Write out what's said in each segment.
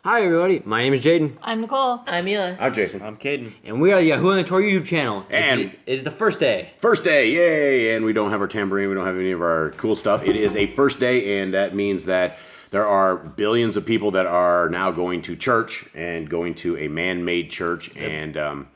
Hi everybody, my name is Jaden, I'm Nicole. I'm Mila. I'm Jason. I'm Caden. and we are the Yahoo and the Torah YouTube channel. And it is the first day. First day, yay! And we don't have our tambourine, we don't have any of our cool stuff. It is a first day, and that means that there are billions of people that are now going to church and going to a man-made church. Yep. And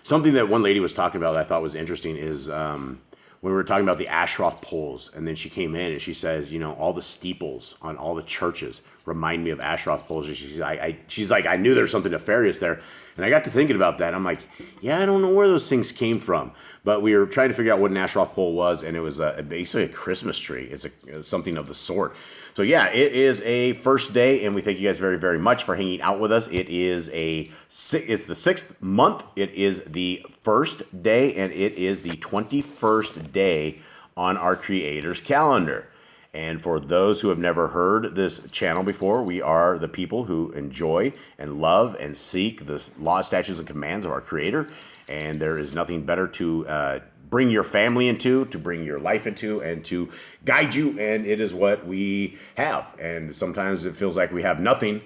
something that one lady was talking about that I thought was interesting is when we were talking about the Asheroth poles, and then she came in and she says, you know, all the steeples on all the churches remind me of Asheroth poles. And she's like, I knew there was something nefarious there. And I got to thinking about that. I'm like, yeah, I don't know where those things came from. But we were trying to figure out what an Asheroth pole was, and it was basically a Christmas tree. It's something of the sort. So yeah, it is a first day, and we thank you guys very, very much for hanging out with us. It's the 6th month. It is the first day, and it is the 21st day on our Creator's calendar. And for those who have never heard this channel before, we are the people who enjoy and love and seek the law, statutes, and commands of our Creator. And there is nothing better to bring your family into, to bring your life into, and to guide you. And it is what we have. And sometimes it feels like we have nothing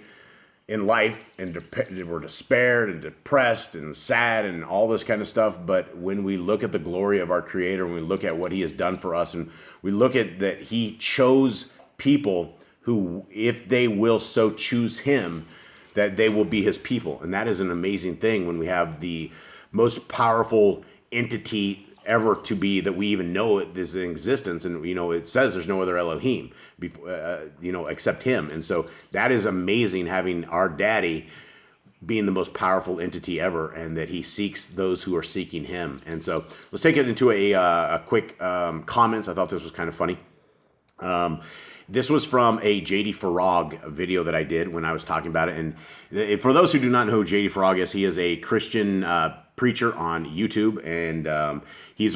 in life, and we're despaired and depressed and sad and all this kind of stuff. But when we look at the glory of our Creator, when we look at what He has done for us, and we look at that He chose people who, if they will so choose Him, that they will be His people. And that is an amazing thing when we have the most powerful entity ever to be, that we even know it is in existence. And, you know, it says there's no other Elohim before, except Him. And so that is amazing, having our daddy being the most powerful entity ever, and that He seeks those who are seeking Him. And so let's take it into a quick comments. I thought this was kind of funny. This was from a J.D. Farag video that I did when I was talking about it. And for those who do not know who J.D. Farag is, he is a Christian preacher on YouTube, and he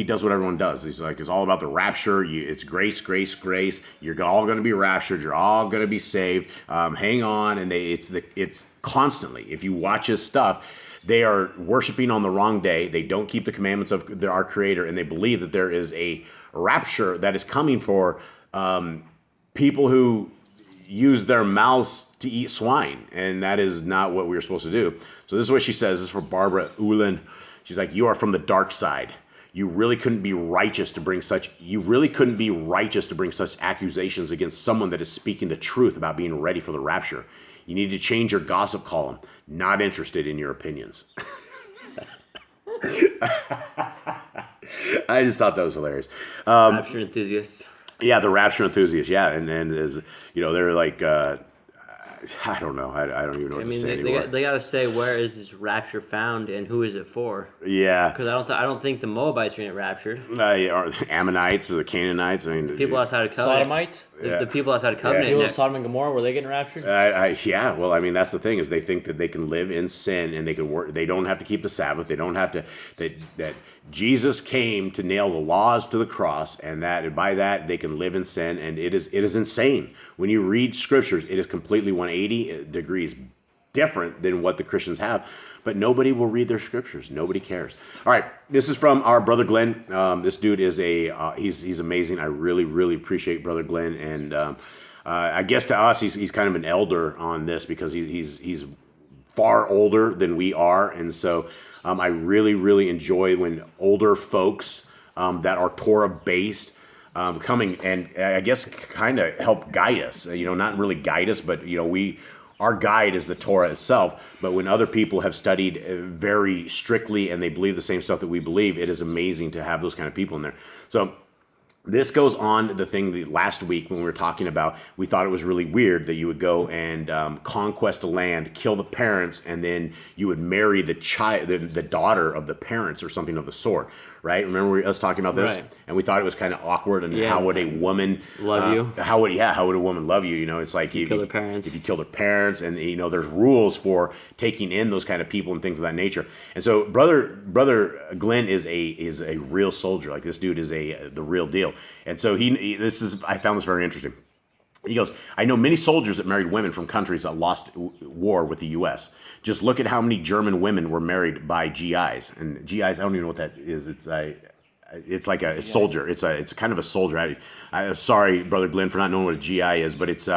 does what everyone does. He's like, it's all about the rapture. It's grace, grace, grace. You're all going to be raptured. You're all going to be saved. Hang on, and it's constantly. If you watch his stuff, they are worshiping on the wrong day. They don't keep the commandments of our Creator, and they believe that there is a rapture that is coming for people who use their mouths to eat swine, and that is not what we were supposed to do. So this is what she says. This is for Barbara Ulen. She's like, you are from the dark side. You really couldn't be righteous to bring such accusations against someone that is speaking the truth about being ready for the rapture. You need to change your gossip column. Not interested in your opinions. I just thought that was hilarious. Rapture enthusiasts. Yeah, the rapture enthusiasts. Yeah, and as you know, they're like, I don't know. I don't even know what to say anymore. They got to say, where is this rapture found and who is it for? Yeah, because I don't think the Moabites are going to get raptured. Or the Ammonites or the Canaanites. I mean, people outside of covenant. Sodomites. The people outside of covenant. People of Sodom and Gomorrah, were they getting raptured? Yeah. Well, I mean, that's the thing, is they think that they can live in sin and they can work. They don't have to keep the Sabbath. They don't have to. That Jesus came to nail the laws to the cross, and that by that they can live in sin, and it is insane. When you read scriptures, it is completely 180 degrees different than what the Christians have, but nobody will read their scriptures. Nobody cares. All right, this is from our brother Glenn. This dude is he's amazing. I really, really appreciate brother Glenn, and I guess to us he's kind of an elder on this, because he's far older than we are, and so I really, really enjoy when older folks that are Torah based coming and I guess kind of help guide us. You know, not really guide us, but you know, our guide is the Torah itself. But when other people have studied very strictly and they believe the same stuff that we believe, it is amazing to have those kind of people in there. So this goes on the thing last week when we were talking about, we thought it was really weird that you would go and conquest a land, kill the parents, and then you would marry the child, the daughter of the parents or something of the sort, right? Remember us talking about this? Right. And we thought it was kind of awkward, and how would a woman love you? How would a woman love you? You know, it's like if you kill their parents, and you know, there's rules for taking in those kind of people and things of that nature. And so brother Glenn is a real soldier. Like, this dude is the real deal. And so I found this very interesting. He goes, I know many soldiers that married women from countries that lost war with the U.S. Just look at how many German women were married by GIs. And GIs, I don't even know what that is. It's it's like a soldier. It's kind of a soldier. I'm sorry, Brother Glenn, for not knowing what a GI is, but it's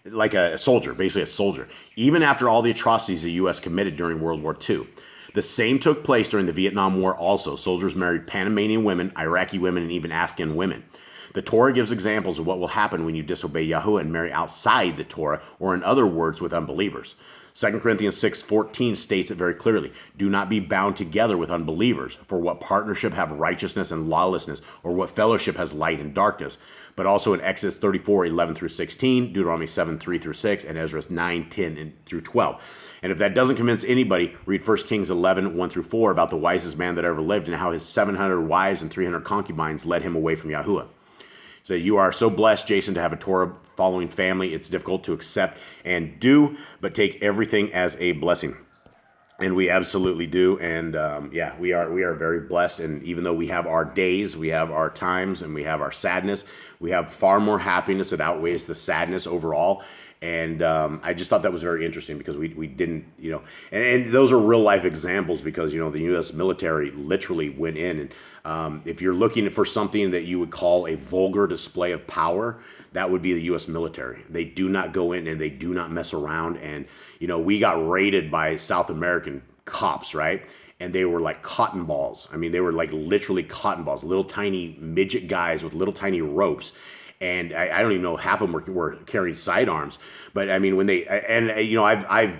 like a soldier, basically a soldier. Even after all the atrocities the U.S. committed during World War II. The same took place during the Vietnam War also. Soldiers married Panamanian women, Iraqi women, and even Afghan women. The Torah gives examples of what will happen when you disobey Yahuwah and marry outside the Torah, or in other words, with unbelievers. 2 Corinthians 6:14 states it very clearly. Do not be bound together with unbelievers, for what partnership have righteousness and lawlessness, or what fellowship has light and darkness? But also in Exodus 34:11 through 16, Deuteronomy 7:3 through 6, and Ezra 9:10 through 12. And if that doesn't convince anybody, read 1 Kings 11:1 through 4 about the wisest man that ever lived and how his 700 wives and 300 concubines led him away from Yahuwah. So you are so blessed, Jason, to have a Torah-following family. It's difficult to accept and do, but take everything as a blessing. And we absolutely do. And we are very blessed. And even though we have our days, we have our times, and we have our sadness, we have far more happiness that outweighs the sadness overall. And I just thought that was very interesting because we didn't, and those are real life examples because, the U.S. military literally went in. And if you're looking for something that you would call a vulgar display of power, that would be the U.S. military. They do not go in and they do not mess around. And, we got raided by South American cops, right? And they were like cotton balls. I mean, they were like literally cotton balls, little tiny midget guys with little tiny ropes. And I don't even know, half of them were carrying sidearms. But I mean, when I've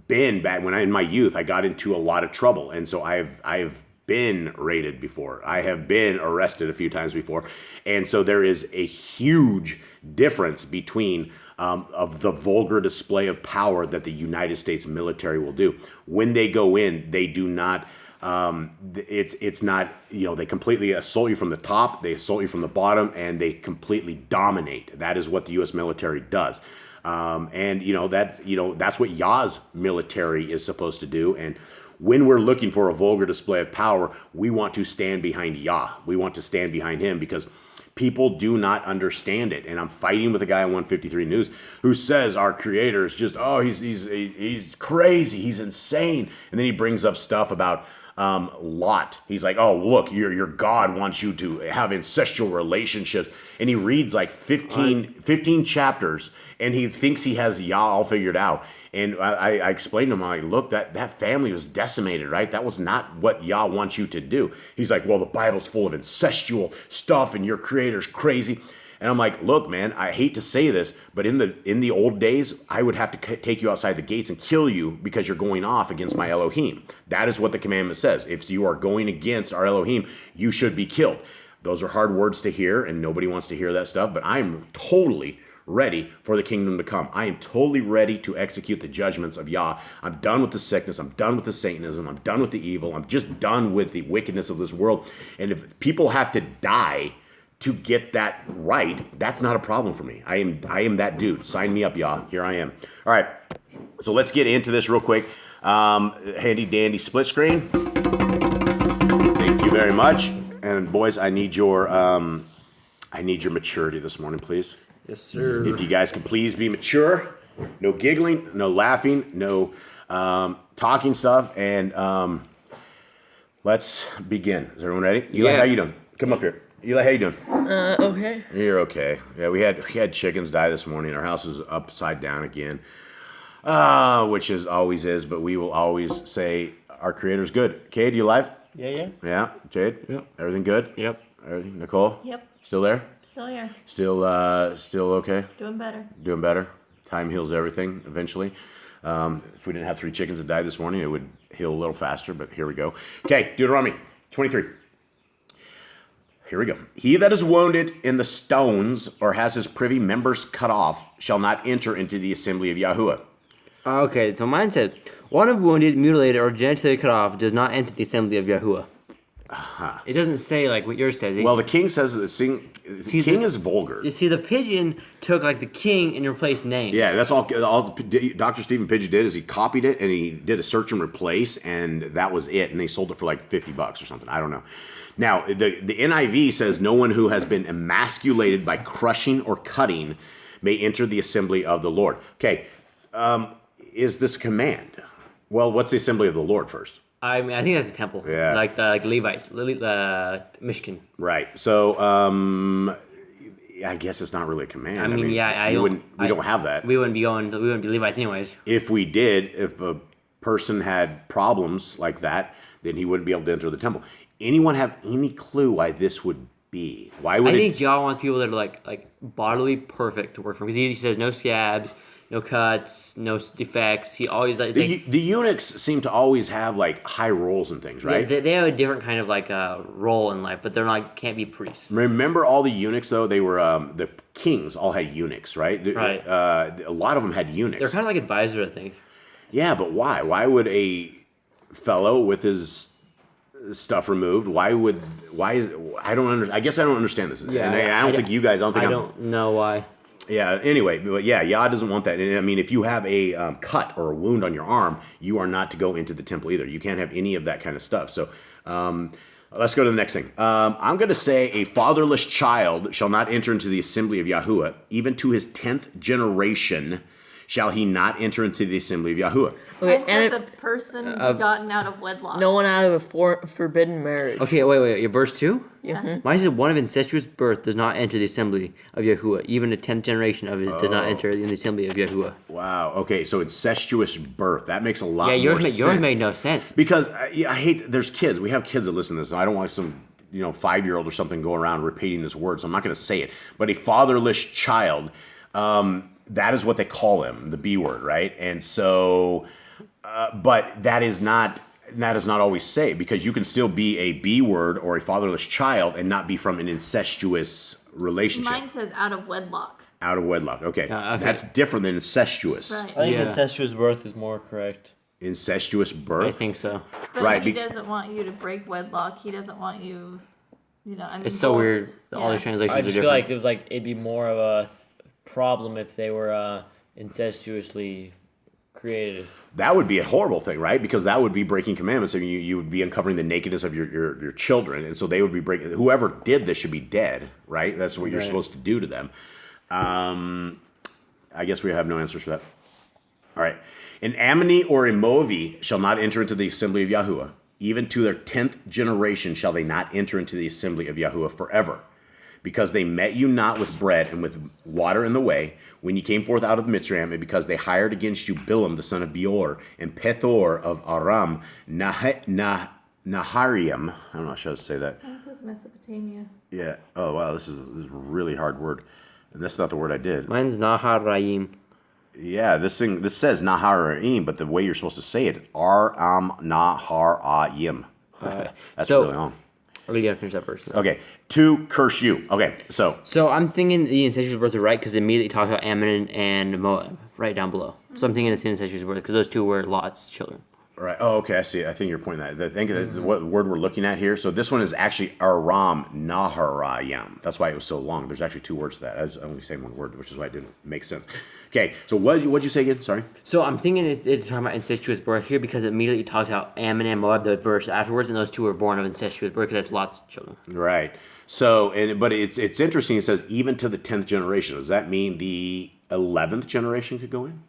been back when in my youth, I got into a lot of trouble. And so I've been raided before. I have been arrested a few times before. And so there is a huge difference between of the vulgar display of power that the United States military will do. When they go in, they do not... it's not, they completely assault you from the top, they assault you from the bottom, and they completely dominate. That is what the U.S. military does. That's what Yah's military is supposed to do. And when we're looking for a vulgar display of power, we want to stand behind Yah. We want to stand behind him because people do not understand it. And I'm fighting with a guy on 153 News who says our creator is just, he's crazy, he's insane. And then he brings up stuff about Lot. He's like, oh, look, your God wants you to have incestual relationships. And he reads like 15 chapters and he thinks he has Yah all figured out. And I explained to him, I'm like, look, that family was decimated, right? That was not what Yah wants you to do. He's like, well, the Bible's full of incestual stuff and your creator's crazy. And I'm like, look, man, I hate to say this, but in the old days, I would have to take you outside the gates and kill you because you're going off against my Elohim. That is what the commandment says. If you are going against our Elohim, you should be killed. Those are hard words to hear, and nobody wants to hear that stuff, but I'm totally ready for the kingdom to come. I am totally ready to execute the judgments of Yah. I'm done with the sickness. I'm done with the Satanism. I'm done with the evil. I'm just done with the wickedness of this world. And if people have to die to get that right, that's not a problem for me. I am that dude. Sign me up, Yah. Here I am. All right. So let's get into this real quick. Handy dandy split screen. Thank you very much. And boys, I need your maturity this morning, please. Yes, sir. If you guys can please be mature, no giggling, no laughing, no talking stuff, and let's begin. Is everyone ready? Eli, Yeah. how you doing? Come up here. Eli, how you doing? Okay. You're okay. Yeah, we had chickens die this morning. Our house is upside down again, which is always is, but we will always say our Creator's good. Cade, you alive? Yeah. Yeah. Jade? Yep. Everything good? Yep. Everything? Nicole? Yep. Still there? Still here. Still okay? Doing better. Doing better. Time heals everything eventually. If we didn't have 3 chickens that died this morning, it would heal a little faster, but here we go. Okay, Deuteronomy 23. Here we go. He that is wounded in the stones or has his privy members cut off shall not enter into the assembly of Yahuwah. Okay, so mine said, one of wounded, mutilated, or genitally cut off does not enter the assembly of Yahuwah. It doesn't say like what yours says. Well, the king says that the king is vulgar. You see, the pigeon took like the king and replaced names. Yeah, that's all Dr. Stephen Pidgeot did is he copied it and he did a search and replace, and that was it. And they sold it for like $50 or something. I don't know. Now, the NIV says no one who has been emasculated by crushing or cutting may enter the assembly of the Lord. Okay, is this a command? Well, what's the assembly of the Lord first? I mean, I think that's a temple. Yeah. Like the Levites, the Michigan. Right. So, I guess it's not really a command. I mean, yeah, we don't have that. We wouldn't be Levites anyways. If we did, if a person had problems like that, then he wouldn't be able to enter the temple. Anyone have any clue why this would be? Why would I think Yah wants people that are like bodily perfect to work for him, because he says no scabs, no cuts, no defects. He always like the eunuchs seem to always have like high roles and things, right? Yeah, they have a different kind of like role in life, but they're not can't be priests. Remember all the eunuchs though? They were the kings all had eunuchs, right? Right. A lot of them had eunuchs. They're kind of like advisors, I think. Yeah, but why? Why would a fellow with his stuff removed? I guess I don't understand this. Yeah, and I don't think you guys. I don't know why. Yeah. Anyway, but yeah, Yah doesn't want that. And I mean, if you have a cut or a wound on your arm, you are not to go into the temple either. You can't have any of that kind of stuff. So. Let's go to the next thing. I'm going to say a fatherless child shall not enter into the assembly of Yahuwah, even to his 10th generation shall he not enter into the assembly of Yahuwah. Okay, Mine says a person begotten out of wedlock. no one out of a forbidden marriage. Okay, wait. Verse 2? Yeah. Mine says one of incestuous birth does not enter the assembly of Yahuwah. Even the 10th generation of his does not enter in the assembly of Yahuwah. Wow. Okay, so incestuous birth. That makes a lot more sense. Yours made no sense. Because I hate, there's kids. We have kids that listen to this. And I don't want some 5-year-old or something going around repeating this word, so I'm not going to say it. But a fatherless child, that is what they call him, the B word, right? And so, but that is not always safe, because you can still be a B word or a fatherless child and not be from an incestuous relationship. Mine says out of wedlock. Out of wedlock. Okay. Okay. That's different than incestuous. Right. I think Yeah. incestuous birth is more correct. Incestuous birth. I think so. But Right, he be- doesn't want you to break wedlock. He doesn't want you, I mean, It's so both- weird. All the yeah. translations I are just different. feel like it was like it'd be more of a problem if they were incestuously created. That would be a horrible thing, right? Because that would be breaking commandments. I mean, you would be uncovering the nakedness of your children. And so they would be breaking. Whoever did this should be dead, right? That's what you're supposed to do to them. I guess we have no answers for that. All right. An Ammoni or a Moavi shall not enter into the assembly of Yahuwah. Even to their 10th generation shall they not enter into the assembly of Yahuwah forever. Because they met you not with bread and with water in the way, when you came forth out of Mitzrayim, and because they hired against you Bilam the son of Beor, and Pethor of Aram, Nahariim. I'm not sure how to say that. Mine says Mesopotamia. Yeah. Oh, wow, this is a really hard word. And that's not the word I did. Mine's Naharayim. Yeah, this says Naharaim, but the way you're supposed to say it, Aram Naharayim. That's so- really long. We gotta finish that verse. Okay, to curse you. Okay, so So I'm thinking the incestuous birth is right, because it immediately talks about Ammon and Moab right down below. So I'm thinking it's the incestuous birth, because those two were Lot's children. right. Oh, okay. I see. I think you're pointing that. I think that what word we're looking at here. So this one is actually Aram Naharayim. That's why it was so long. There's actually two words to that. I was only saying one word, which is why it didn't make sense. Okay. So what'd you say again? Sorry. So I'm thinking it's talking about incestuous birth here, because it immediately talks about Ammon and Moab, the verse afterwards, and those two were born of incestuous birth, because that's Lot's children. Right. So, but it's interesting. It says even to the 10th generation. Does that mean the 11th generation could go in?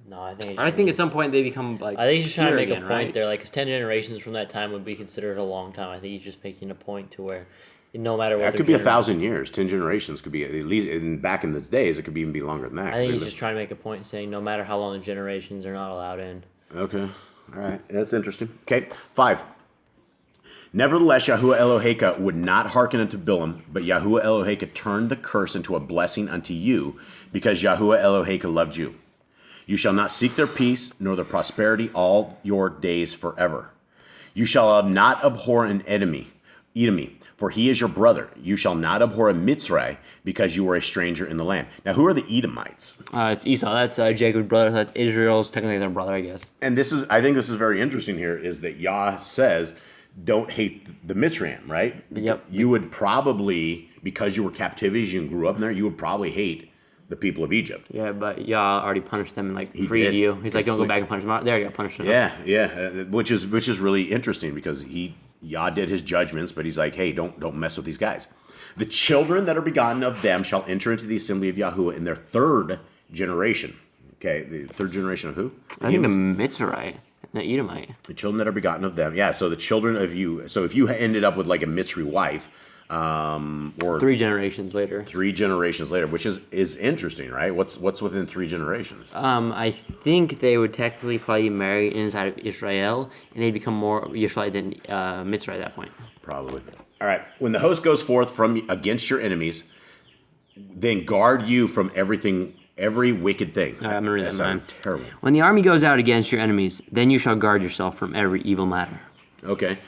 No, I think. I think at some point they become like. I think he's just trying to pure make a again, point right? there, like, because 10 generations from that time would be considered a long time. I think he's just making a point to where, no matter what. That their could be 1,000 gener- years. 10 generations could be at least. Back in the days, it could even be longer than that. I think he's just trying to make a point saying no matter how long the generations, they're not allowed in. Okay. All right. That's interesting. Okay. 5. Nevertheless, Yahuwah Eloheka would not hearken unto Bilam, but Yahuwah Eloheka turned the curse into a blessing unto you, because Yahuwah Eloheka loved you. You shall not seek their peace, nor their prosperity all your days forever. You shall not abhor an enemy, for he is your brother. You shall not abhor a Mitzray, because you were a stranger in the land. Now, who are the Edomites? It's Esau. That's Jacob's brother. That's Israel's technically their brother, I guess. And I think this is very interesting here, is that Yah says, don't hate the Mitzrayim, right? Yep. You would probably, because you were captivities and grew up in there, you would probably hate the people of Egypt. Yeah, but Yah already punished them and like He freed did. you. He's like, don't go back and punish them. There you go, punish them. Yeah, which is really interesting, because Yah did his judgments, but he's like, hey, don't mess with these guys. The children that are begotten of them shall enter into the assembly of Yahuwah in their 3rd generation. Okay, the 3rd generation of who? I think the Mitzray. The Edomite. The children that are begotten of them. Yeah, so the children of you. So if you ended up with like a Mitzri wife, or 3 generations later. 3 generations later, which is interesting, right? What's within 3 generations? I think they would technically probably marry inside of Israel, and they'd become more Yisraelite than Mitzrayim at that point. Probably. All right. When the host goes forth from against your enemies, then guard you from every wicked thing. All right, I'm going to read that, man. Terrible. When the army goes out against your enemies, then you shall guard yourself from every evil matter. Okay.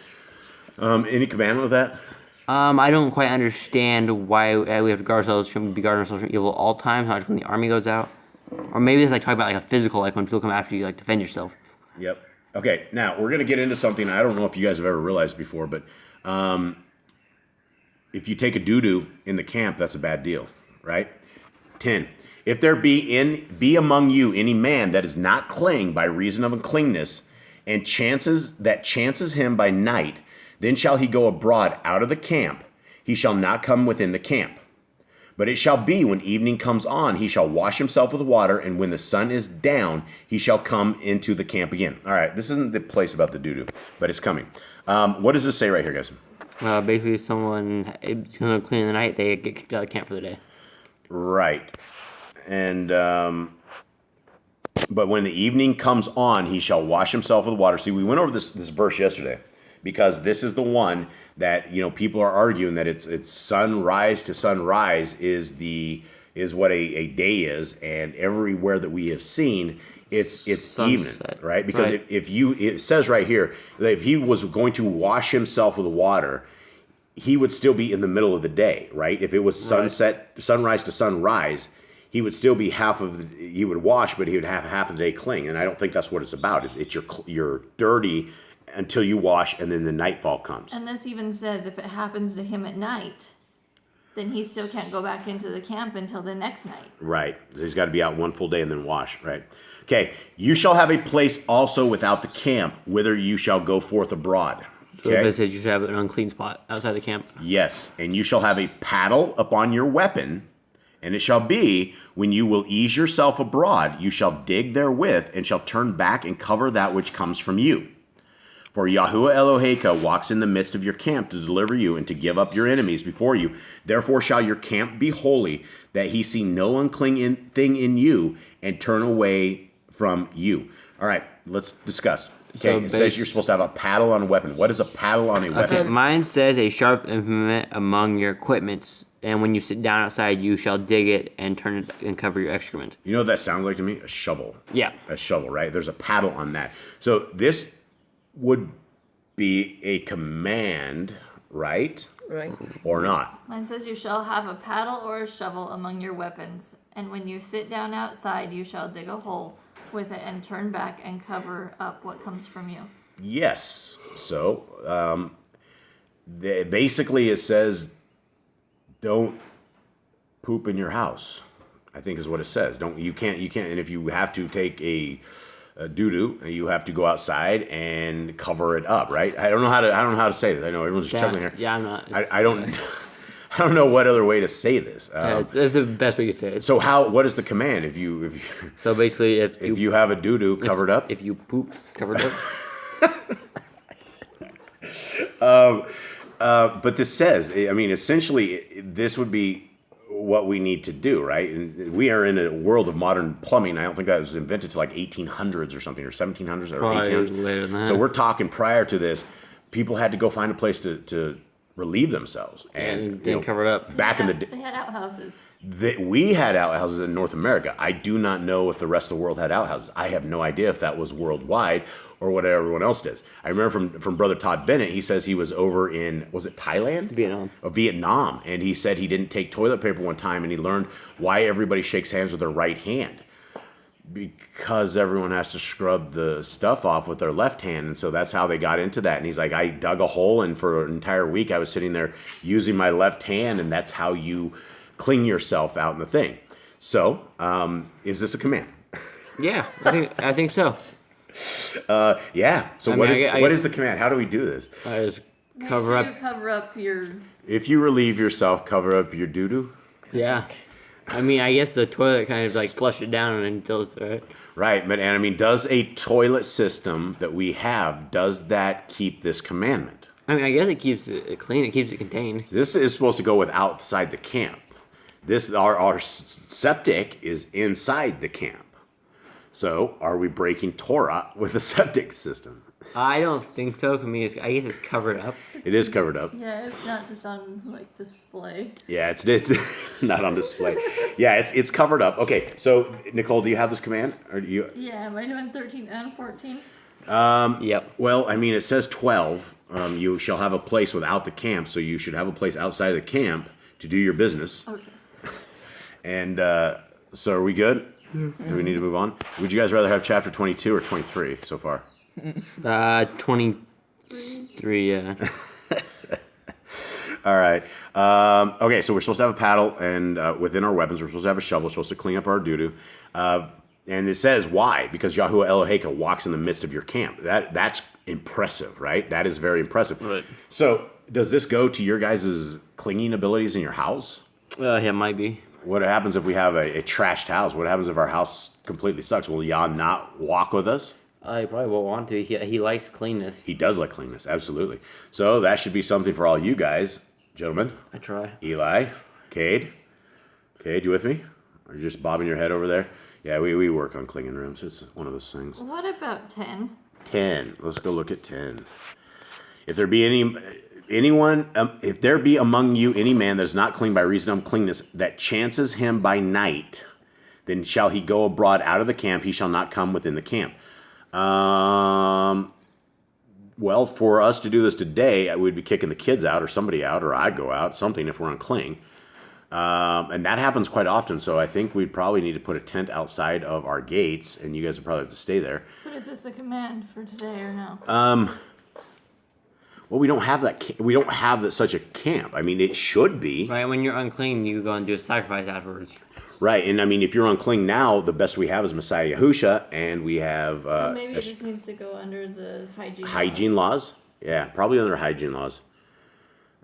Any commandment with that? I don't quite understand why we have to guard ourselves. Shouldn't we be guarding ourselves from evil all times, not just when the army goes out? Or maybe it's like talking about like a physical, like when people come after you, like defend yourself. Yep. Okay, now we're going to get into something I don't know if you guys have ever realized before, but if you take a doo-doo in the camp, that's a bad deal, right? 10. If there be among you any man that is not clean by reason of uncleanness, and chances him by night, then shall he go abroad out of the camp. He shall not come within the camp. But it shall be when evening comes on, he shall wash himself with water, and when the sun is down, he shall come into the camp again. All right, this isn't the place about the doo-doo, but it's coming. What does this say right here, guys? Basically, someone is going to clean in the night, they get kicked out of camp for the day. Right. And, but when the evening comes on, he shall wash himself with water. See, we went over this verse yesterday, because this is the one that, people are arguing that it's sunrise to sunrise is what a day is, and everywhere that we have seen, it's Sunset. evening, right? Because right. It says right here that if he was going to wash himself with water, he would still be in the middle of the day, right? If it was sunrise to sunrise, he would still be he would wash, but he would have half of the day clean. And I don't think that's what it's about. It's you're dirty until you wash, and then the nightfall comes. And this even says if it happens to him at night, then he still can't go back into the camp until the next night. Right. He's got to be out one full day and then wash, right? Okay. You shall have a place also without the camp, whither you shall go forth abroad. So it says you should have an unclean spot outside the camp. Yes. And you shall have a paddle upon your weapon, and it shall be, when you will ease yourself abroad, you shall dig therewith, and shall turn back and cover that which comes from you. For Yahuwah Eloheka walks in the midst of your camp to deliver you and to give up your enemies before you. Therefore shall your camp be holy, that he see no unclean thing in you, and turn away from you. All right, let's discuss. Okay, it says you're supposed to have a paddle on a weapon. What is a paddle on a weapon? Okay, mine says a sharp implement among your equipments, and when you sit down outside, you shall dig it and turn it and cover your excrement. You know what that sounds like to me? A shovel. Yeah. A shovel, right? There's a paddle on that. So this would be a command, right? Right. Or not? Mine says you shall have a paddle or a shovel among your weapons, and when you sit down outside, you shall dig a hole with it and turn back and cover up what comes from you. Yes. So basically it says don't poop in your house, I think is what it says. You can't, and if you have to take a doo-doo, you have to go outside and cover it up, right? I don't know how to say this. I know everyone's chuckling here. Yeah, I'm not. I don't know what other way to say this. That's the best way you can say it. So what is the command if you So basically, if you have a doo-doo covered up? If you poop covered up. But this says, I mean, essentially, this would be what we need to do, right? And we are in a world of modern plumbing. I don't think that was invented till like 1800s or something, or 1700s or Probably 1800s. later than that. So we're talking prior to this, people had to go find a place to relieve themselves, And then cover it up. Back in the day, They had outhouses. we had outhouses in North America. I do not know if the rest of the world had outhouses. I have no idea if that was worldwide or what everyone else does. I remember from Brother Todd Bennett, he says he was over in, was it Thailand? Vietnam. Vietnam. And he said he didn't take toilet paper one time, and he learned why everybody shakes hands with their right hand. Because everyone has to scrub the stuff off with their left hand. And so that's how they got into that. And he's like, I dug a hole, and for an entire week I was sitting there using my left hand, and that's how you clean yourself out in the thing. So, is this a command? Yeah, I think so. Yeah. So what is the command? How do we do this? Just Make cover sure up. you cover up your. If you relieve yourself, cover up your doo-doo. Yeah. I mean, I guess the toilet kind of like flushed it down until it's right. Right, but and I mean, does a toilet system that we have, does that keep this commandment? I mean, I guess it keeps it clean. It keeps it contained. This is supposed to go with outside the camp. Our septic is inside the camp. So, are we breaking Torah with a septic system? I don't think so. I mean, I guess it's covered up. It is covered up. Yeah, it's not just on like display. Yeah, it's not on display. Yeah, it's covered up. Okay, so Nicole, do you have this command, or do you? Yeah, am I doing 13 and 14? Yep. Well, I mean, it says 12. You shall have a place without the camp, so you should have a place outside of the camp to do your business. Okay. And so, are we good? Do we need to move on? Would you guys rather have chapter 22 or 23 so far? 23. Yeah. All right. Okay, so we're supposed to have a paddle, and within our weapons, we're supposed to have a shovel. We're supposed to clean up our doo-doo. And it says why? Because Yahuwah Eloheka walks in the midst of your camp. That's impressive, right? That is very impressive. Right. So does this go to your guys' cleaning abilities in your house? Yeah, it might be. What happens if we have a trashed house? What happens if our house completely sucks? Will Yah not walk with us? I probably won't want to. He likes cleanness. He does like cleanness, absolutely. So that should be something for all you guys, gentlemen. I try. Eli, Cade, you with me? Are you just bobbing your head over there? Yeah, we work on cleaning rooms. It's one of those things. What about 10? 10. Let's go look at 10. If there be if there be among you any man that is not clean by reason of uncleanness, that chances him by night, then shall he go abroad out of the camp, he shall not come within the camp. Well, for us to do this today, we'd be kicking the kids out or somebody out, or I'd go out, something if we're unclean. And that happens quite often, so I think we'd probably need to put a tent outside of our gates, and you guys would probably have to stay there. But is this a command for today or no? Well, we don't have that. We don't have such a camp. I mean, it should be. Right, when you're unclean, you go and do a sacrifice afterwards. Right, and I mean, if you're unclean now, the best we have is Messiah Yahusha, and we have So maybe it just needs to go under the hygiene laws. Yeah, probably under hygiene laws.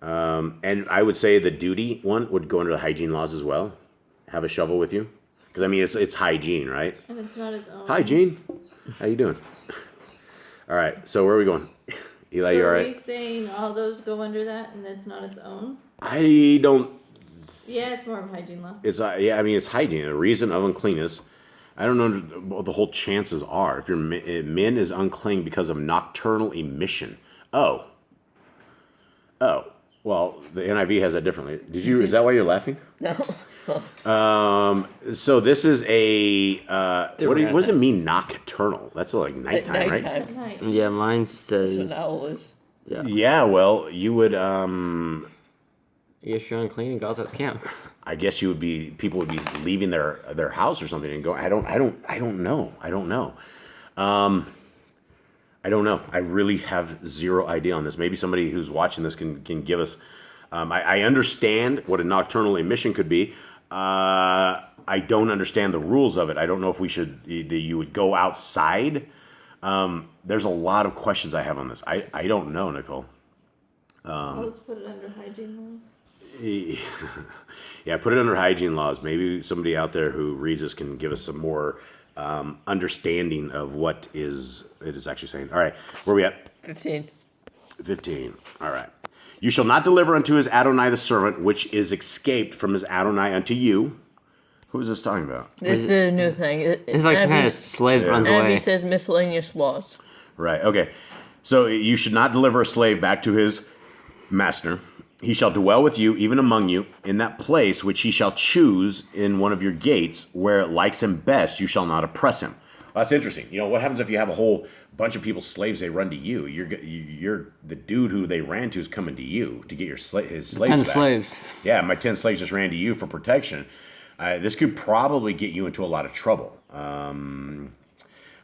And I would say the duty one would go under the hygiene laws as well. Have a shovel with you, because I mean it's hygiene, right? And it's not its own. Hi, Gene. How you doing? All right, so where are we going? Eli, So you all are right? we saying all those go under that and it's not its own? I don't. Yeah, it's more of a hygiene law. It's yeah. I mean, it's hygiene. A reason of uncleanness. I don't know what the whole chances are. If your men is unclean because of nocturnal emission. Oh. Well, the NIV has that differently. Did you? Is that why you're laughing? No. So this is a what does it Different. mean nocturnal? That's like nighttime, right? At night. Yeah, mine That's what says. an owl is. Yeah. Well, you would. Yes, you're unclean and go outside the camp. I guess you would be. People would be leaving their house or something and go. I don't know. I don't know. I really have zero idea on this. Maybe somebody who's watching this can give us. I understand what a nocturnal emission could be. I don't understand the rules of it. I don't know if we should. You would go outside. There's a lot of questions I have on this. I don't know, Nicole. I'll just put it under hygiene laws. Yeah, put it under hygiene laws. Maybe somebody out there who reads this can give us some more understanding of what it is actually saying. All right, where are we at? 15. 15. All right. You shall not deliver unto his Adonai the servant, which is escaped from his Adonai unto you. Who is this talking about? This is a new thing. It's like some kind of slave that runs away. NIV says miscellaneous laws. Right, okay. So you should not deliver a slave back to his master. He shall dwell with you, even among you, in that place which he shall choose in one of your gates, where it likes him best, you shall not oppress him. Well, that's interesting. You know, what happens if you have a whole bunch of people, slaves, they run to you? You're the dude who they ran to is coming to you to get his slaves 10 back. slaves. Yeah, my 10 slaves just ran to you for protection. This could probably get you into a lot of trouble.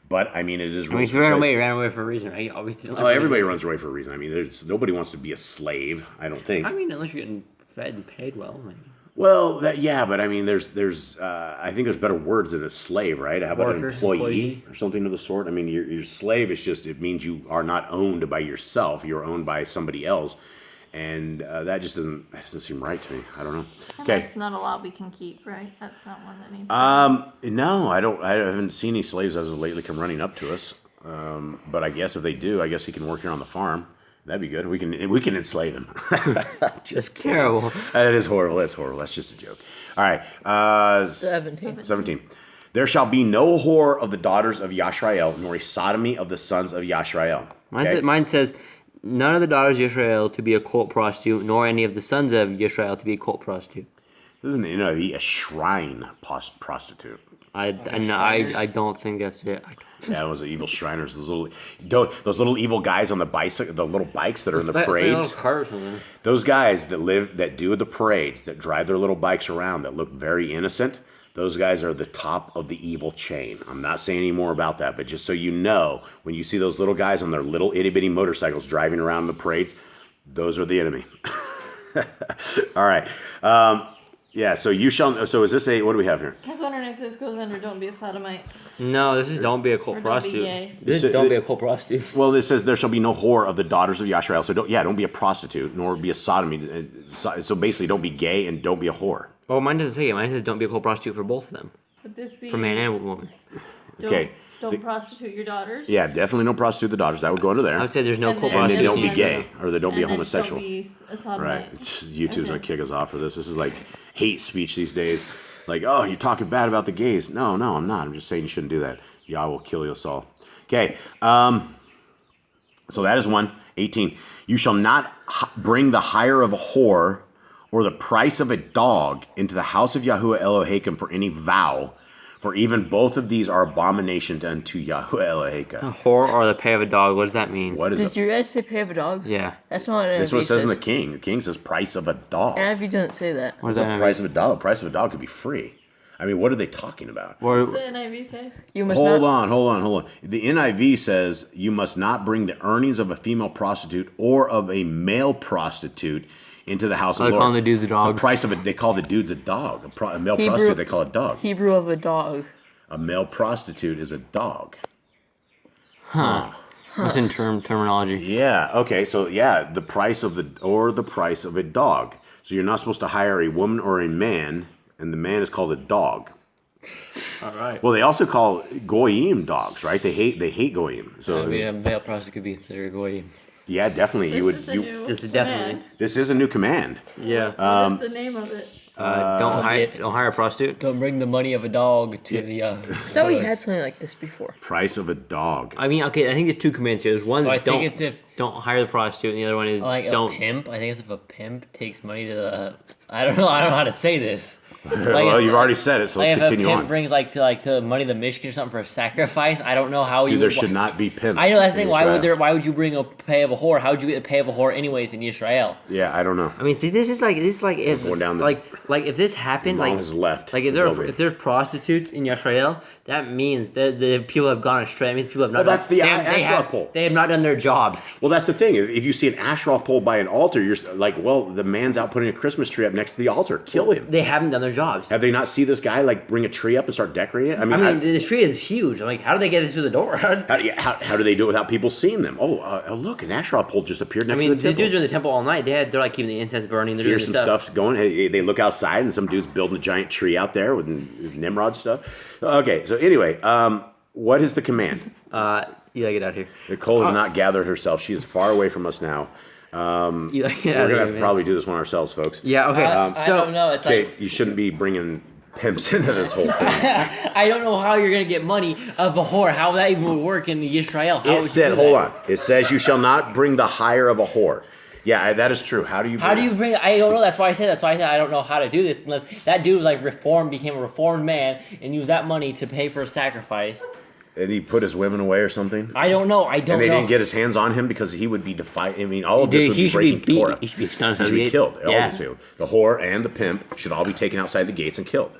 But, I mean, it is... I mean, if you ran away for a reason, right? You obviously don't everybody runs away for a reason. I mean, nobody wants to be a slave, I don't think. I mean, unless you're getting fed and paid well. Maybe. Well, but I mean, there's I think there's better words than a slave, right? How about an Worker, employee or something of the sort? I mean, your slave is just, it means you are not owned by yourself. You're owned by somebody else. And that doesn't seem right to me. I don't know. And Okay. that's not a law we can keep, right? That's not one that needs No, I haven't seen any slaves as of lately come running up to us. But I guess if they do, I guess he can work here on the farm. That'd be good. We can enslave him. It's terrible. That is horrible. That's horrible. That's just a joke. All right. 17. There shall be no whore of the daughters of Yashrael, nor a sodomy of the sons of Yashrael. Okay? Mine says, none of the daughters of Israel to be a court prostitute, nor any of the sons of Israel to be a court prostitute. Doesn't a shrine prostitute? I don't think that's it. Yeah, those are evil Shriners. Those little evil guys on the bicycle, the little bikes that are in the parades. Those guys that do the parades, that drive their little bikes around, that look very innocent. Those guys are the top of the evil chain. I'm not saying any more about that, but just so you know, when you see those little guys on their little itty bitty motorcycles driving around the parades, those are the enemy. All right. Yeah. So you shall. So is this what do we have here? I was wondering if this goes under "Don't be a sodomite." No, this is don't be a court Or don't be prostitute. gay. This is don't be a court prostitute. Well, this says there shall be no whore of the daughters of Yashrael. So don't be a prostitute, nor be a sodomy. So basically, don't be gay and don't be a whore. Well, mine doesn't say it. Mine says don't be a court prostitute for both of them. Would this be For man and woman. Okay. Don't prostitute your daughters. Yeah, definitely don't prostitute the daughters. That would go under there. I would say there's no And court then- And they prostitute. don't be gay, or they don't be a And then homosexual. Don't be a sodomite. Right. YouTube's gonna Okay. kick us off for this. This is like hate speech these days. Like, oh, you're talking bad about the gays. No, I'm not. I'm just saying you shouldn't do that. Yah will kill us all. Okay. So that is 18. You shall not bring the hire of a whore or the price of a dog into the house of Yahuwah Elohim for any vow, for even both of these are abomination unto Yahuwah Elohim. A whore or the pay of a dog. What does that mean? What is Did it? you guys say pay of a dog? Yeah. That's not what This is what it says in the says. King. The King says price of a dog. NIV doesn't say that. What does What's that the mean? price of a dog? Price of a dog could be free. I mean, what are they talking about? Or, What's the NIV say? You must Hold not. on. The NIV says you must not bring the earnings of a female prostitute or of a male prostitute into the house of the they're Lord. calling the dudes a dog. The price of it, they call the dudes a dog. A male Hebrew- prostitute, they call a dog. Hebrew of a dog. A male prostitute is a dog. What's in terminology? Yeah. Okay. So yeah, the price of the price of a dog. So you're not supposed to hire a woman or a man, and the man is called a dog. All right. Well, they also call goyim dogs, right? They hate goyim. So I mean, a male prostitute could be considered a goy. yeah, definitely This is definitely- This is a new command. Yeah. What's the name of it? Don't hire a prostitute. Don't bring the money of a dog to the. I thought we had something like this before. Price of a dog. I mean, okay, I think there's two commands here. There's one So I that's think it's if don't hire the prostitute, and the other one is like don't. a pimp. I think it's if a pimp takes money to the. I don't know how to say this. Well, if- you've already said it, so Like let's if a continue pimp on. brings to money to Michigan or something for a sacrifice, I don't know how you. Dude, there would- should not be pimps. I know that's the in thing. Israel. Why would you bring a pay of a whore? How would you get the pay of a whore anyways in Israel? Yeah, I don't know. I mean, see, this is like if Going down the- like if this happened, Mom like has left like the if building. there's prostitutes in Yisrael, that means that the people have gone astray. That means people have not. Well, that's the they have- Asherah pole. They have not done their job. Well, that's the thing. If you see an Asherah pole by an altar, you're like, well, the man's out putting a Christmas tree up next to the altar. Kill him. They haven't done their jobs. Have they not see this guy like bring a tree up and start decorating it? I mean, the tree is huge. I'm like, how do they get this through the door? how do they do it without people seeing them? Oh, look, an Asherah pole just appeared I next mean, to the the temple. dudes are in the temple all night. They're like keeping the incense burning. They're Here's doing some stuff. stuff's going. Hey, they look outside and some dude's building a giant tree out there with Nimrod stuff. Okay, so anyway, what is the command? Eli, get out of here. Nicole has not gathered herself. She is far away from us now. Eli, get We're out of gonna here, have to man. probably do this one ourselves, folks. Yeah. Okay. I don't know. It's Okay, like you shouldn't be bringing pimps into this whole thing. I don't know how you're gonna get money of a whore. How that even would work in Israel? How It would you said, do hold that? on. It says you shall not bring the hire of a whore. Yeah, that is true. How do you? How do you bring? I don't know. That's why I said. That's why I said I don't know how to do this unless that dude was like became a reformed man, and used that money to pay for a sacrifice. Did he put his women away or something? I don't know. I don't And they know. didn't get his hands on him because he would be defiant. I mean, all of this Dude, would he be should be breaking Torah. beat. He should be stunned He outside should the be gates. killed. All Yeah. these people, the whore and the pimp, should all be taken outside the gates and killed.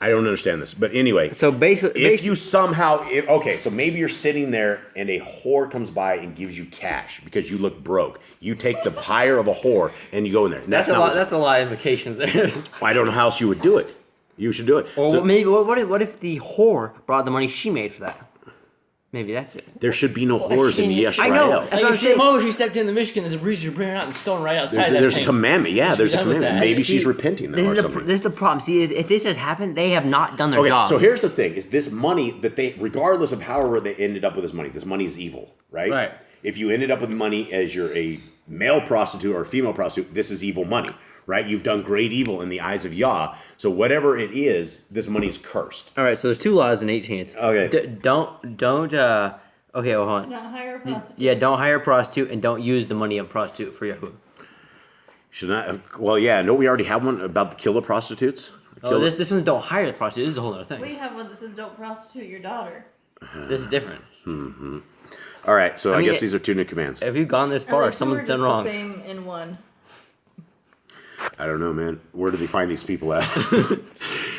I don't understand this, but anyway. So basically, If you somehow, okay, so maybe you're sitting there and a whore comes by and gives you cash because you look broke. You take the hire of a whore and you go in there. And that's a not lot. what- That's a lot of implications there. I don't know how else you would do it. You should do it. Or So- maybe what if the whore brought the money she made for that? Maybe that's it. There should be no whores in I Yisrael. know. Like That's what I'm if saying. she stepped in the Michigan, there's a breeze you're bringing out and stone right outside There's that a thing. commandment. Yeah, there's a done with commandment. that. Maybe See, she's repenting then This or is something. this is the problem. See, if this has happened, they have not done their Okay, job. so here's the thing: is this money that they, regardless of however they ended up with this money is evil, right? Right. If you ended up with money as you're a male prostitute or a female prostitute, this is evil money, right? You've done great evil in the eyes of Yah. So whatever it is, this money is cursed. All right, so there's 2 laws in 18. It's Okay. don't. Okay, well, hold on. Not hire a prostitute. Yeah, don't hire a prostitute and don't use the money of a prostitute for Yahoo. Should not. Well, yeah. Don't we already have one about the killer prostitutes? Oh, this one's don't hire the prostitute. This is a whole other thing. We have one that says don't prostitute your daughter. This is different. All right. So I mean, guess these are 2 new commands. If you've gone this far, someone's done wrong. The same in one. I don't know, man. Where do they find these people at?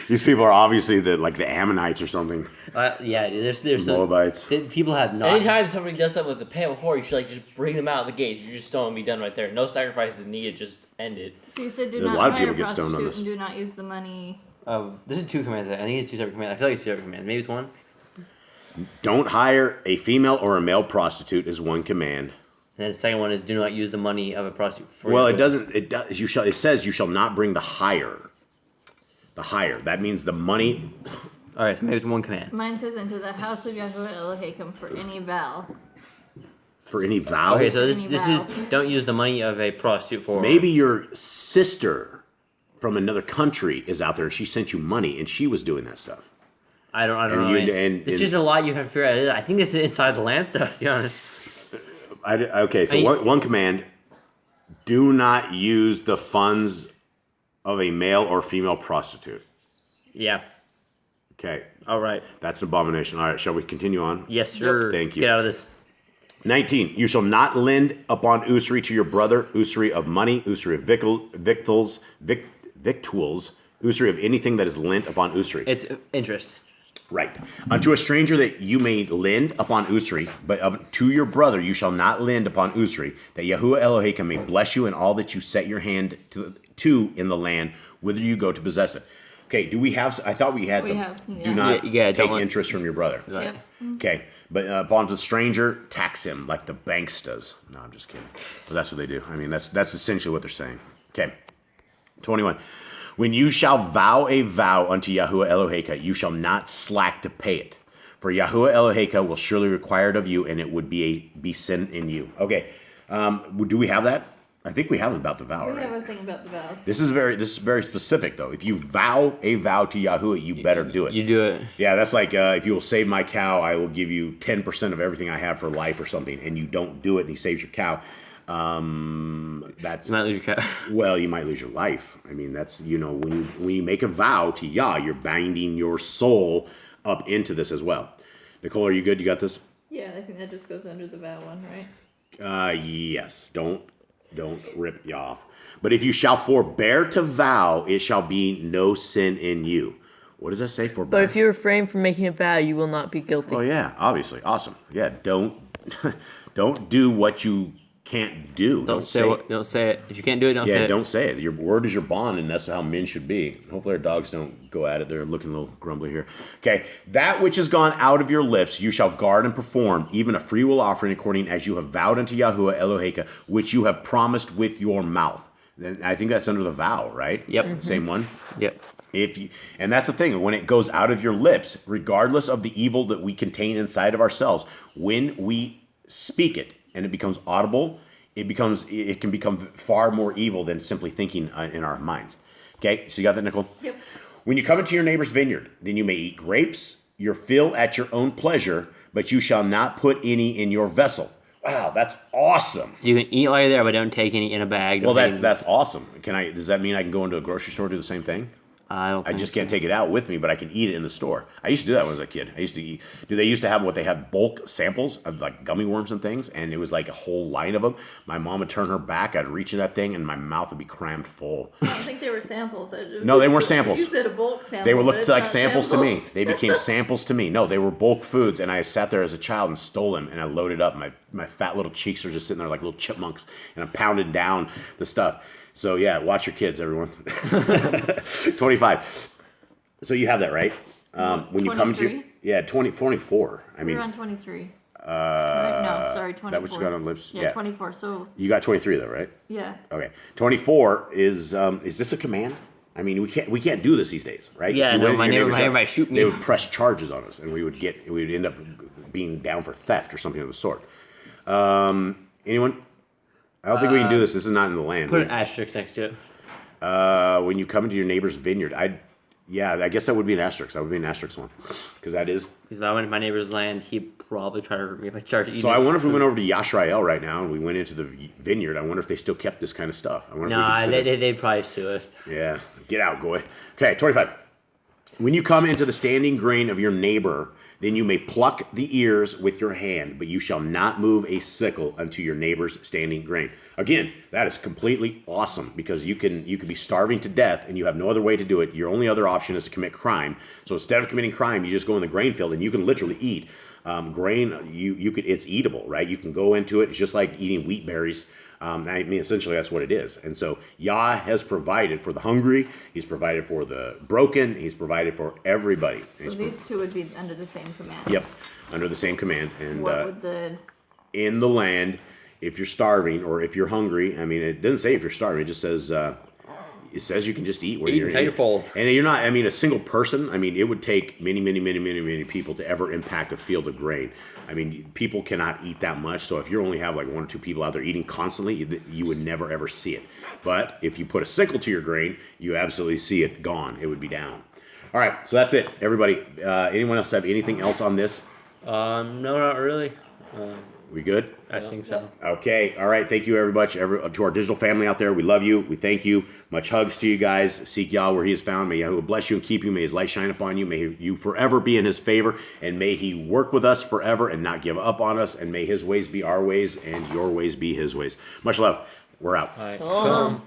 These people are obviously the Ammonites or something. Yeah, there's some, Moabites. people have not. Anytime somebody does that with a pale whore, you should like just bring them out of the gates. You just stone and be done right there. No sacrifices needed. Just end it. So you said do There's a not lot of hire people a get stoned on prostitute this. and do not use the money. This is 2 commands. I think it's 2 separate commands. I feel like it's 2 separate commands. Maybe it's 1. Don't hire a female or a male prostitute is 1 command. And then the second one is do not use the money of a prostitute for Well, Yahoo. it doesn't. It does. You shall. It says you shall not bring the hire. The hire. That means the money. All right, so maybe it's 1 command. Mine says into the house of Yahweh Elohim for any vow. For any vow. Okay, so Any this vow. is don't use the money of a prostitute for Maybe your sister from another country is out there and she sent you money and she was doing that stuff. I don't And know. you- man. and- It's and- just a lot you have to figure out. I think this is inside the land stuff. To be honest. Okay, so I mean- one command: do not use the funds of a male or female prostitute. Yeah. Okay, All right. that's an abomination. All right, shall we continue on? Yes, sir. Thank Let's you. Get out of this. 19. You shall not lend upon usury to your brother, usury of money, usury of victuals, usury of anything that is lent upon usury. It's interest. Right. Unto a stranger that you may lend upon usury, but to your brother you shall not lend upon usury, that Yahuwah Elohim may bless you in all that you set your hand to in the land, whither you go to possess it. Okay, do we have, I thought we had We some. have, yeah. Do not Yeah, take don't let- interest from your brother. Yep. Okay, but upon the stranger, tax him like the banks does. No, I'm just kidding. But that's what they do. I mean, that's essentially what they're saying. Okay, 21. When you shall vow a vow unto Yahuwah Eloheka, you shall not slack to pay it. For Yahuwah Eloheka will surely require it of you, and it would be sin in you. Okay, do we have that? I think we have about the vow, We right? have a thing about the vows. This is very specific, though. If you vow a vow to Yahuwah, you better do it. You do it. Yeah, that's like if you will save my cow, I will give you 10% of everything I have for life or something, and you don't do it and he saves your cow. That's You might lose your cat. well, you might lose your life. I mean, that's when you make a vow to Yah, you're binding your soul up into this as well. Nicole, are you good? You got this? Yeah, I think that just goes under the vow one, right? Yes. Don't rip Yah off. But if you shall forbear to vow, it shall be no sin in you. What does that say? Forbear. But if you refrain from making a vow, you will not be guilty. Oh yeah, obviously, awesome. Yeah, don't do what you can't do. Don't say it. If you can't do it, don't say Yeah, it. don't say it. Your word is your bond, and that's how men should be. Hopefully our dogs don't go at it. They're looking a little grumbly here. Okay, that which has gone out of your lips you shall guard and perform, even a freewill offering according as you have vowed unto Yahuwah Eloheka, which you have promised with your mouth. And I think that's under the vow, right? Yep. Same one? Yep. And that's the thing, when it goes out of your lips, regardless of the evil that we contain inside of ourselves, when we speak it and it becomes audible, it can become far more evil than simply thinking in our minds. Okay, so you got that, Nicole? Yep. When you come into your neighbor's vineyard, then you may eat grapes, your fill at your own pleasure, but you shall not put any in your vessel. Wow, that's awesome. So you can eat while you're there, but don't take any in a bag. Well, Don't take that's awesome. Does that mean I can go into a grocery store and do the same thing? I don't. I Think just so. can't take it out with me, but I can eat it in the store. I used to do that when I was a kid. I used to eat. They used to have what they have bulk samples of like gummy worms and things, and it was like a whole line of them. My mom would turn her back. I'd reach in that thing, and my mouth would be crammed full. I don't think they were samples. No, they weren't samples. You said a bulk sample. They were but looked it's like not samples to me. They became samples to me. No, they were bulk foods, and I sat there as a child and stole them, and I loaded up. My fat little cheeks are just sitting there like little chipmunks, and I'm pounding down the stuff. So yeah, watch your kids, everyone. 25. So you have that, right? When you come to 23? Yeah, 24. I We mean, were on 23. No, sorry, 24. that what you got on lips? Yeah, 24. So, You got 23 though, right? yeah. Okay. 24 is this a command? I mean, we can't do this these days, right? Yeah, If you no, went in my your neighbor neighbor's might yard, shoot me. They would press charges on us, and we would end up being down for theft or something of the sort. Anyone? I don't think we can do this. This is not in the land. Put an asterisk next to it. When you come into your neighbor's vineyard, I guess that would be an asterisk. That would be an asterisk one, because that is. Because if I went to my neighbor's land, he'd probably try to hurt me if I tried to eat. So I wonder if we went over to YHWH right now and we went into the vineyard. I wonder if they still kept this kind of stuff. I wonder if we Nah, could sit in- they'd probably sue us. Yeah, get out, goy. Okay, 25. When you come into the standing grain of your neighbor, then you may pluck the ears with your hand, but you shall not move a sickle unto your neighbor's standing grain. Again, that is completely awesome because you can be starving to death and you have no other way to do it. Your only other option is to commit crime. So instead of committing crime, you just go in the grain field and you can literally eat grain. It's eatable, right? You can go into it. It's just like eating wheat berries. I mean, essentially, that's what it is. And so Yah has provided for the hungry. He's provided for the broken. He's provided for everybody. So these two would be under the same command. Yep, under the same command. And What would the... in the land, if you're starving or if you're hungry, I mean, it doesn't say if you're starving. It just says you can just eat when you're until you're full. And you're not. I mean, a single person. I mean, it would take many people to ever impact a field of grain. I mean, people cannot eat that much. So if you only have like one or two people out there eating constantly, you would never ever see it. But if you put a sickle to your grain, you absolutely see it gone. It would be down. All right, so that's it, everybody. Anyone else have anything else on this? No, not really. We good? I think so. Okay. All right. Thank you, everybody. To our digital family out there, we love you. We thank you. Much hugs to you guys. Seek Yah where He is found. May Yahweh bless you and keep you. May His light shine upon you. May you forever be in His favor. And may He work with us forever and not give up on us. And may His ways be our ways and your ways be His ways. Much love. We're out. All right. Shalom.